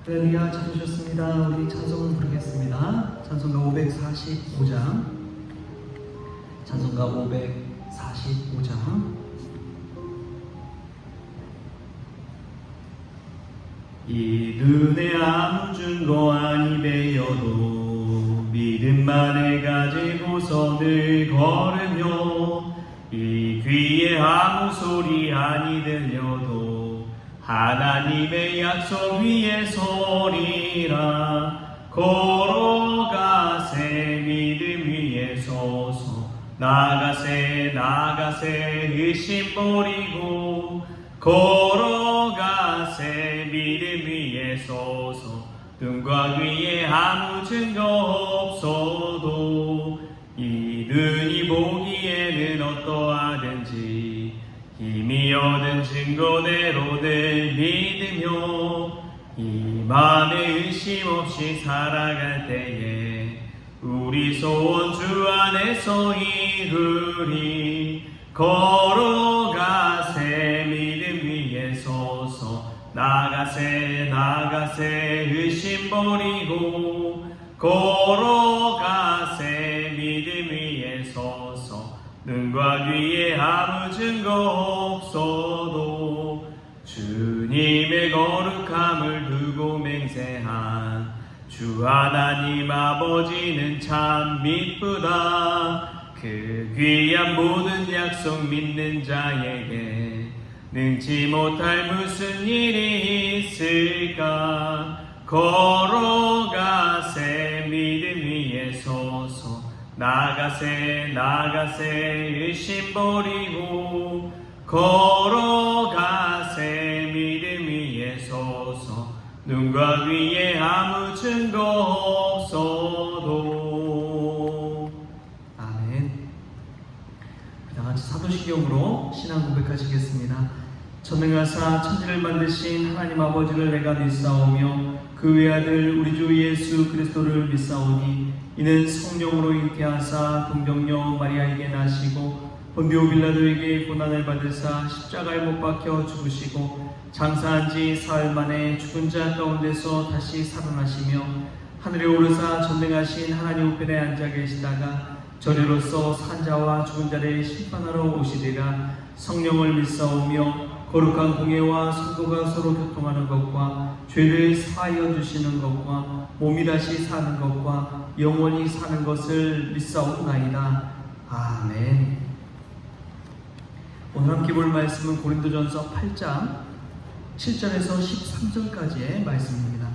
할렐루야, 잘 오셨습니다. 우리 찬송을 부르겠습니다. 찬송가 545장. 찬송가 545장. 이 눈에 아무 증거 아니 배여도 믿음만을 가지고서 늘 걸으며 이 귀에 아무 소리 아니 들려도 하나님의 약속 위에 서리라. 걸어가세 믿음 위에 서서 나가세 의심 버리고 걸어가세 믿음 위에 서서 눈과 귀에 아무 증거 없어도 이 눈이 보기에는 어떠하든지 힘이 얻은 증거대로들 믿으며 이 맘에 의심 없이 살아갈 때에 우리 소원 주 안에서 이루리. 걸어가세 믿음 위에 서서 나가세 의심 버리고 걸어가세 믿음 위에 서서 눈과 귀에 아무 증거 없어도 주님의 거룩함을 두고 맹세한 주 하나님 아버지는 참 미쁘다. 그 귀한 모든 약속 믿는 자에게 능치 못할 무슨 일이 있을까. 걸어가세 믿음 위에 서서 나가세 의심 버리고 걸어가세 믿음 위에 서서 눈과 귀에 아무 증거 없어도. 아멘. 다같이 사도신경으로 신앙 고백하시겠습니다. 전능하사 천지를 만드신 하나님 아버지를 내가 믿사오며 그 외아들 우리 주 예수 그리스도를 믿사오니 이는 성령으로 잉태하사 동정녀 마리아에게 나시고 본디오 빌라도에게 고난을 받으사 십자가에 못 박혀 죽으시고 장사한 지 사흘 만에 죽은 자 가운데서 다시 살아나시며 하늘에 오르사 전능하신 하나님 우편에 앉아 계시다가 저리로서 산 자와 죽은 자를 심판하러 오시리라. 성령을 믿사오며 거룩한 공예와 성도가 서로 교통하는 것과 죄를 사하여 주시는 것과 몸이 다시 사는 것과 영원히 사는 것을 믿사옵나이다. 아멘. 오늘 함께 볼 말씀은 고린도전서 8장 7절에서 13절까지의 말씀입니다.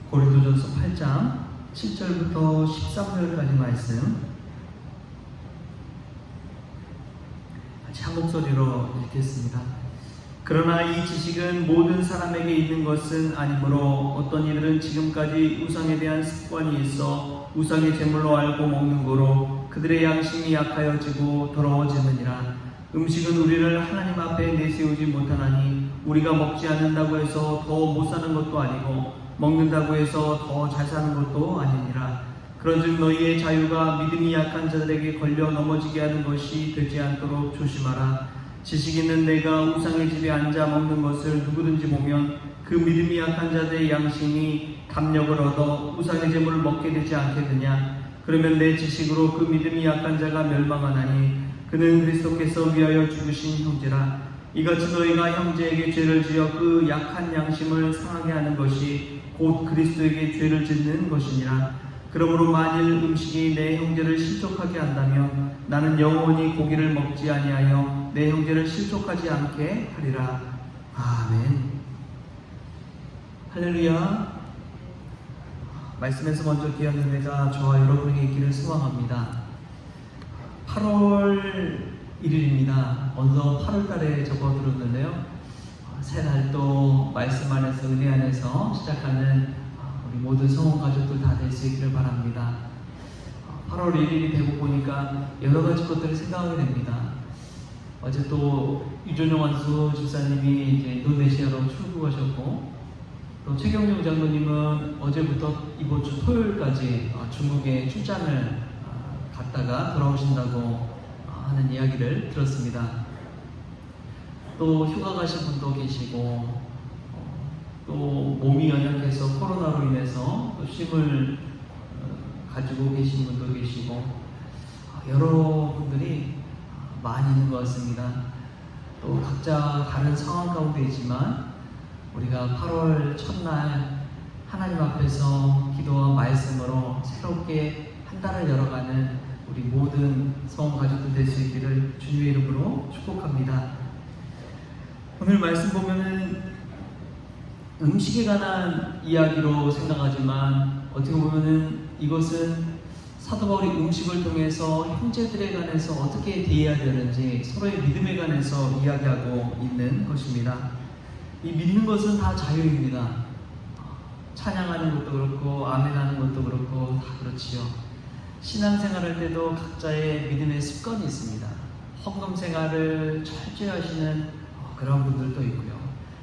고린도전서 8장 7절부터 13절까지 말씀 같이 한 목소리로 읽겠습니다. 그러나 이 지식은 모든 사람에게 있는 것은 아니므로 어떤 이들은 지금까지 우상에 대한 습관이 있어 우상의 제물로 알고 먹는 거로 그들의 양심이 약하여지고 더러워지느니라. 음식은 우리를 하나님 앞에 내세우지 못하나니 우리가 먹지 않는다고 해서 더 못 사는 것도 아니고 먹는다고 해서 더 잘 사는 것도 아니니라. 그런즉 너희의 자유가 믿음이 약한 자들에게 걸려 넘어지게 하는 것이 되지 않도록 조심하라. 지식 있는 내가 우상의 집에 앉아 먹는 것을 누구든지 보면 그 믿음이 약한 자들의 양심이 담력을 얻어 우상의 제물을 먹게 되지 않겠느냐. 그러면 내 지식으로 그 믿음이 약한 자가 멸망하나니 그는 그리스도께서 위하여 죽으신 형제라. 이같이 너희가 형제에게 죄를 지어 그 약한 양심을 상하게 하는 것이 곧 그리스도에게 죄를 짓는 것이니라. 그러므로 만일 음식이 내 형제를 실족하게 한다면 나는 영원히 고기를 먹지 아니하여 내 형제를 실족하지 않게 하리라. 아멘. 할렐루야. 말씀에서 먼저 귀한 은혜가 저와 여러분에게 있기를 소망합니다. 8월 1일입니다. 어느덧 8월달에 접어들었는데요. 새날도 말씀 안에서 은혜 안에서 시작하는 우리 모든 성원 가족들 다 될 수 있기를 바랍니다. 8월 1일이 되고 보니까 여러 가지 것들을 생각하게 됩니다. 어제 또 유전용 원수 집사님이 이제 인도네시아로 출국하셨고, 또 최경영 장로님은 어제부터 이번 주 토요일까지 중국에 출장을 갔다가 돌아오신다고 하는 이야기를 들었습니다. 또 휴가 가신 분도 계시고 또 몸이 연약해서 코로나로 인해서 또 쉼을 가지고 계신 분도 계시고 여러 분들이 많이 있는 것 같습니다. 또 각자 다른 상황 가운데 있지만 우리가 8월 첫날 하나님 앞에서 기도와 말씀으로 새롭게 한 달을 열어가는 우리 모든 성원 가족들 될 수 있기를 주님의 이름으로 축복합니다. 오늘 말씀 보면은 음식에 관한 이야기로 생각하지만 어떻게 보면은 이것은 사도 바울이 음식을 통해서 형제들에 관해서 어떻게 대해야 되는지 서로의 믿음에 관해서 이야기하고 있는 것입니다. 이 믿는 것은 다 자유입니다. 찬양하는 것도 그렇고 아멘하는 것도 그렇고 다 그렇지요. 신앙생활 할 때도 각자의 믿음의 습관이 있습니다. 헌금 생활을 철저히 하시는 그런 분들도 있고요.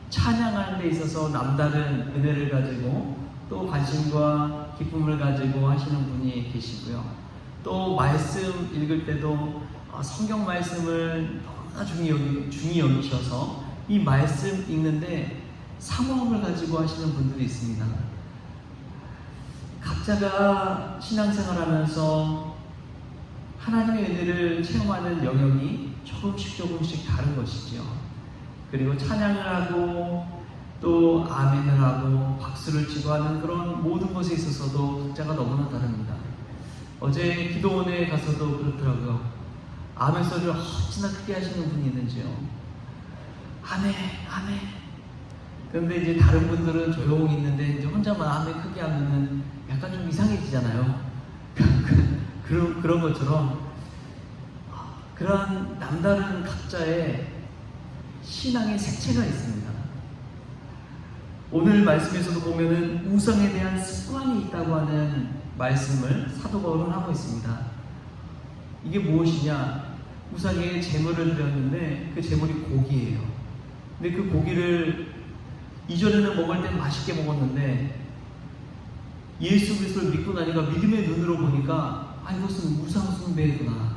찬양하는 데 있어서 남다른 은혜를 가지고 또 관심과 기쁨을 가지고 하시는 분이 계시고요. 또 말씀 읽을 때도 성경 말씀을 너무나 중히 여기셔서 이 말씀 읽는데 사모함을 가지고 하시는 분들이 있습니다. 각자가 신앙생활하면서 하나님의 은혜를 체험하는 영역이 조금씩 다른 것이죠. 그리고 찬양을 하고 또 아멘을 하고 박수를 치고 하는 그런 모든 것에 있어서도 각자가 너무나 다릅니다. 어제 기도원에 가서도 그렇더라고요. 아멘 소리를 어찌나 크게 하시는 분이 있는지요. 아멘, 아멘. 그런데 이제 다른 분들은 조용히 있는데 이제 혼자만 아멘 크게 하면은 약간 좀 이상해지잖아요. 그런 것처럼 그러한 남다른 각자의 신앙의 색채가 있습니다. 오늘 말씀에서도 보면은 우상에 대한 습관이 있다고 하는 말씀을 사도 바울은 하고 있습니다. 이게 무엇이냐? 우상에 제물을 드렸는데 그 제물이 고기예요. 근데 그 고기를 이전에는 먹을 때 맛있게 먹었는데 예수 그리스도를 믿고 나니까 믿음의 눈으로 보니까 이것은 우상 숭배구나.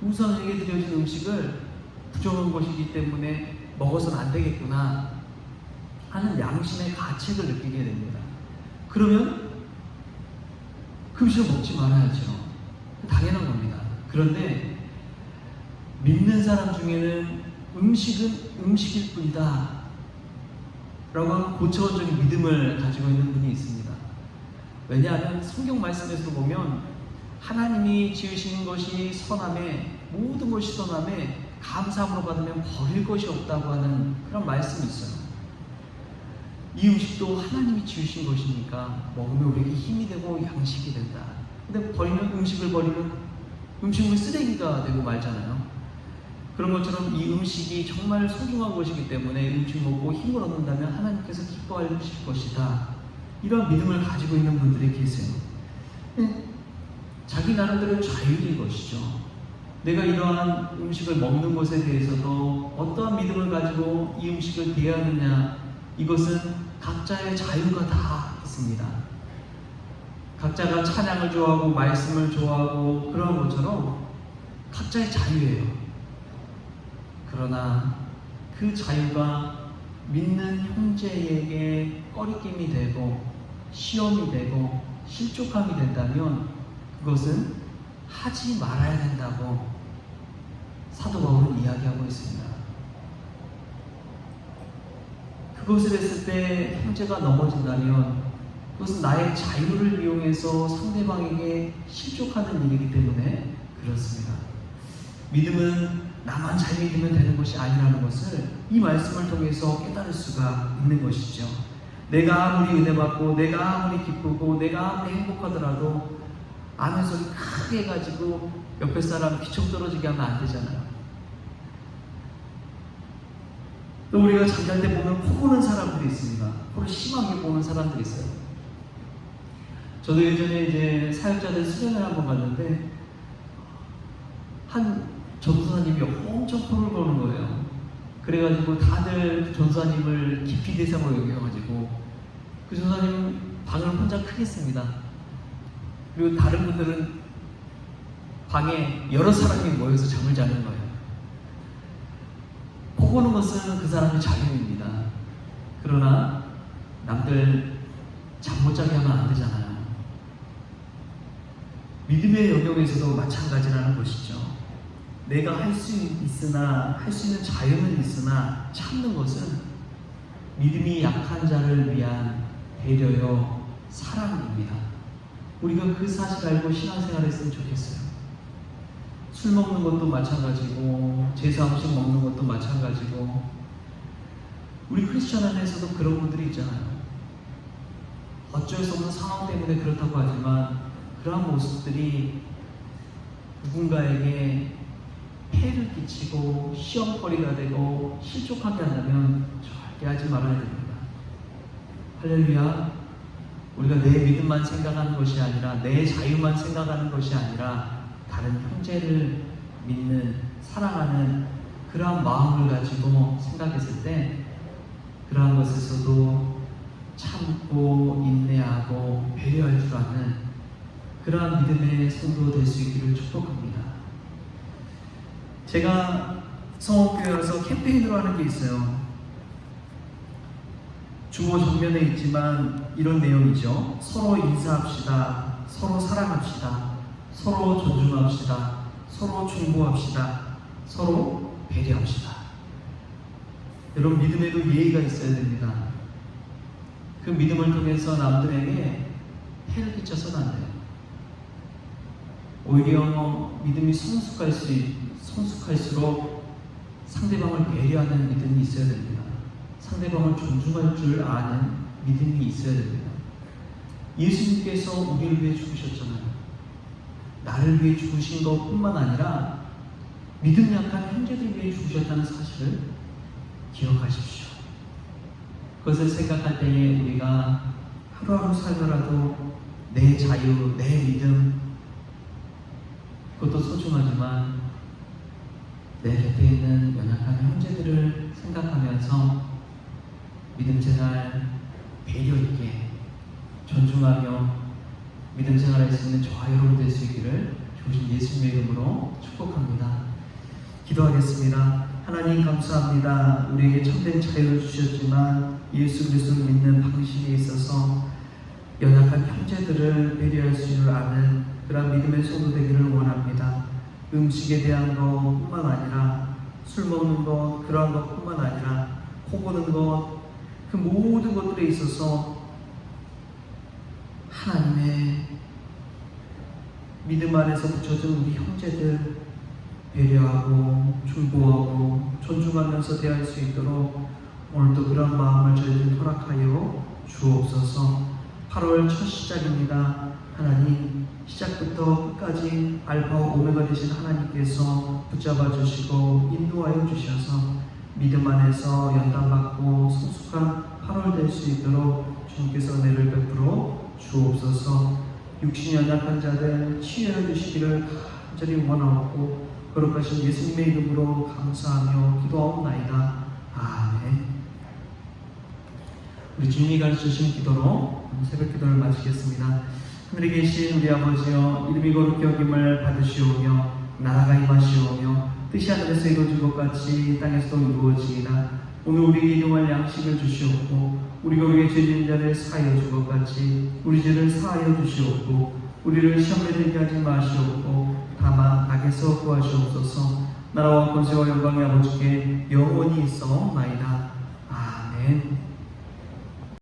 우상에게 드려진 음식을 부정한 것이기 때문에 먹어서는 안 되겠구나 하는 양심의 가책을 느끼게 됩니다. 그러면 그 음식을 먹지 말아야죠. 당연한 겁니다. 그런데 믿는 사람 중에는 음식은 음식일 뿐이다 라고 하는 고차원적인 믿음을 가지고 있는 분이 있습니다. 왜냐하면 성경 말씀에서 보면 하나님이 지으신 것이 선함에 모든 것이 선함에 감사함으로 받으면 버릴 것이 없다고 하는 그런 말씀이 있어요. 이 음식도 하나님이 지으신 것이니까 먹으면 우리에게 힘이 되고 양식이 된다. 근데 음식을 버리면 음식물이 쓰레기가 되고 말잖아요. 그런 것처럼 이 음식이 정말 소중한 것이기 때문에 음식 먹고 힘을 얻는다면 하나님께서 기뻐하실 것이다. 이런 믿음을 가지고 있는 분들이 계세요. 자기 나름대로 자유인 것이죠. 내가 이러한 음식을 먹는 것에 대해서도 어떠한 믿음을 가지고 이 음식을 대하느냐, 이것은 각자의 자유가 다 있습니다. 각자가 찬양을 좋아하고 말씀을 좋아하고 그런 것처럼 각자의 자유예요. 그러나 그 자유가 믿는 형제에게 꺼리낌이 되고 시험이 되고 실족함이 된다면 그것은 하지 말아야 된다고 사도 바울은 이야기하고 있습니다. 그것을 했을 때 형제가 넘어진다면 그것은 나의 자유를 이용해서 상대방에게 실족하는 일이기 때문에 그렇습니다. 믿음은 나만 잘 믿으면 되는 것이 아니라는 것을 이 말씀을 통해서 깨달을 수가 있는 것이죠. 내가 아무리 은혜 받고 내가 아무리 기쁘고 내가 아무리 행복하더라도 아멘 소리 크게 해가지고 옆에 사람 귀청 떨어지게 하면 안 되잖아요. 또 우리가 잠잘 때 보면 코 고는 사람들이 있습니다. 코를 심하게 고는 사람들이 있어요. 저도 예전에 이제 사역자들 수련을 한번 갔는데 한 전도사님이 엄청 코를 고는 거예요. 그래가지고 다들 전도사님을 기피 대상으로 여겨가지고 그 전도사님은 방을 혼자 크게 씁니다. 그리고 다른 분들은 방에 여러 사람이 모여서 잠을 자는 거예요. 코 고는 것은 그 사람의 자유입니다. 그러나 남들 잠 못 자게 하면 안 되잖아요. 믿음의 영역에서도 마찬가지라는 것이죠. 내가 할 수 있으나, 할 수 있는 자유는 있으나 참는 것은 믿음이 약한 자를 위한 배려요 사랑입니다. 우리가 그 사실 알고 신앙생활 했으면 좋겠어요. 술 먹는 것도 마찬가지고 제사 음식 먹는 것도 마찬가지고 우리 크리스천 안에서도 그런 분들이 있잖아요. 어쩔 수 없는 상황 때문에 그렇다고 하지만 그러한 모습들이 누군가에게 폐를 끼치고 시험거리가 되고 실족하게 한다면 절대 하지 말아야 됩니다. 할렐루야. 우리가 내 믿음만 생각하는 것이 아니라 내 자유만 생각하는 것이 아니라 다른 형제를 믿는, 사랑하는 그러한 마음을 가지고 생각했을 때 그러한 것에서도 참고 인내하고 배려할 줄 아는 그러한 믿음의 성도 될 수 있기를 축복합니다. 제가 성업교회 와서 캠페인으로 하는 게 있어요. 주어 정면에 있지만 이런 내용이죠. 서로 인사합시다. 서로 사랑합시다. 서로 존중합시다. 서로 중보합시다. 서로 배려합시다. 여러분, 믿음에도 예의가 있어야 됩니다. 그 믿음을 통해서 남들에게 해를 끼쳐서는 안 돼요. 오히려 믿음이 성숙할수록 상대방을 배려하는 믿음이 있어야 됩니다. 상대방을 존중할 줄 아는 믿음이 있어야 됩니다. 예수님께서 우리를 위해 죽으셨잖아요. 나를 위해 죽으신 것뿐만 아니라 믿음 약한 형제들 위해 죽으셨다는 사실을 기억하십시오. 그것을 생각할 때에 우리가 하루하루 살더라도 내 자유, 내 믿음, 그것도 소중하지만 내 곁에 있는 연약한 형제들을 생각하면서 믿음 생활 배려 있게 존중하며 믿음 생활할 수 있는 저와 여러분 될 수 있기를 주신 예수님의 이름으로 축복합니다. 기도하겠습니다. 하나님 감사합니다. 우리에게 참된 자유를 주셨지만 예수 그리스도를 믿는 방식에 있어서 연약한 형제들을 배려할 줄 아는 그런 믿음의 성도 되기를 원합니다. 음식에 대한 것뿐만 아니라 술 먹는 것, 그러한 것뿐만 아니라 코 고는 것, 그 모든 것들에 있어서 하나님의 믿음 안에서 붙여준 우리 형제들 배려하고 중보하고 존중하면서 대할 수 있도록 오늘도 그런 마음을 저희들 허락하여 주옵소서. 8월 첫 시작입니다. 하나님, 시작부터 끝까지 알파와 오메가 되신 하나님께서 붙잡아 주시고 인도하여 주셔서 믿음 안에서 연단받고 성숙한 8월 될 수 있도록 주님께서 은혜를 베풀어 주옵소서. 육신이 연약한 자들 치유해 주시기를 간절히 원하옵고 거룩하신 예수님의 이름으로 감사하며 기도하옵나이다. 아멘. 우리 주님이 가르쳐주신 기도로 새벽 기도를 마치겠습니다. 하늘에 계신 우리 아버지여, 이름이 거룩히 여김을 받으시오며 나라가 임하시오며 뜻이 하늘에서 이루어진 것 같이 땅에서도 이루어지이다. 오늘 우리에게 일용할 양식을 주시옵고 우리가 우리의 죄진 자를 사하여 준 것 같이 우리 죄를 사하여 주시옵고 우리를 시험에 들게 하지 마시옵고 다만 악에서 구하시옵소서. 나라와 권세와 영광의 아버지께 영원히 있어나이다. 아멘.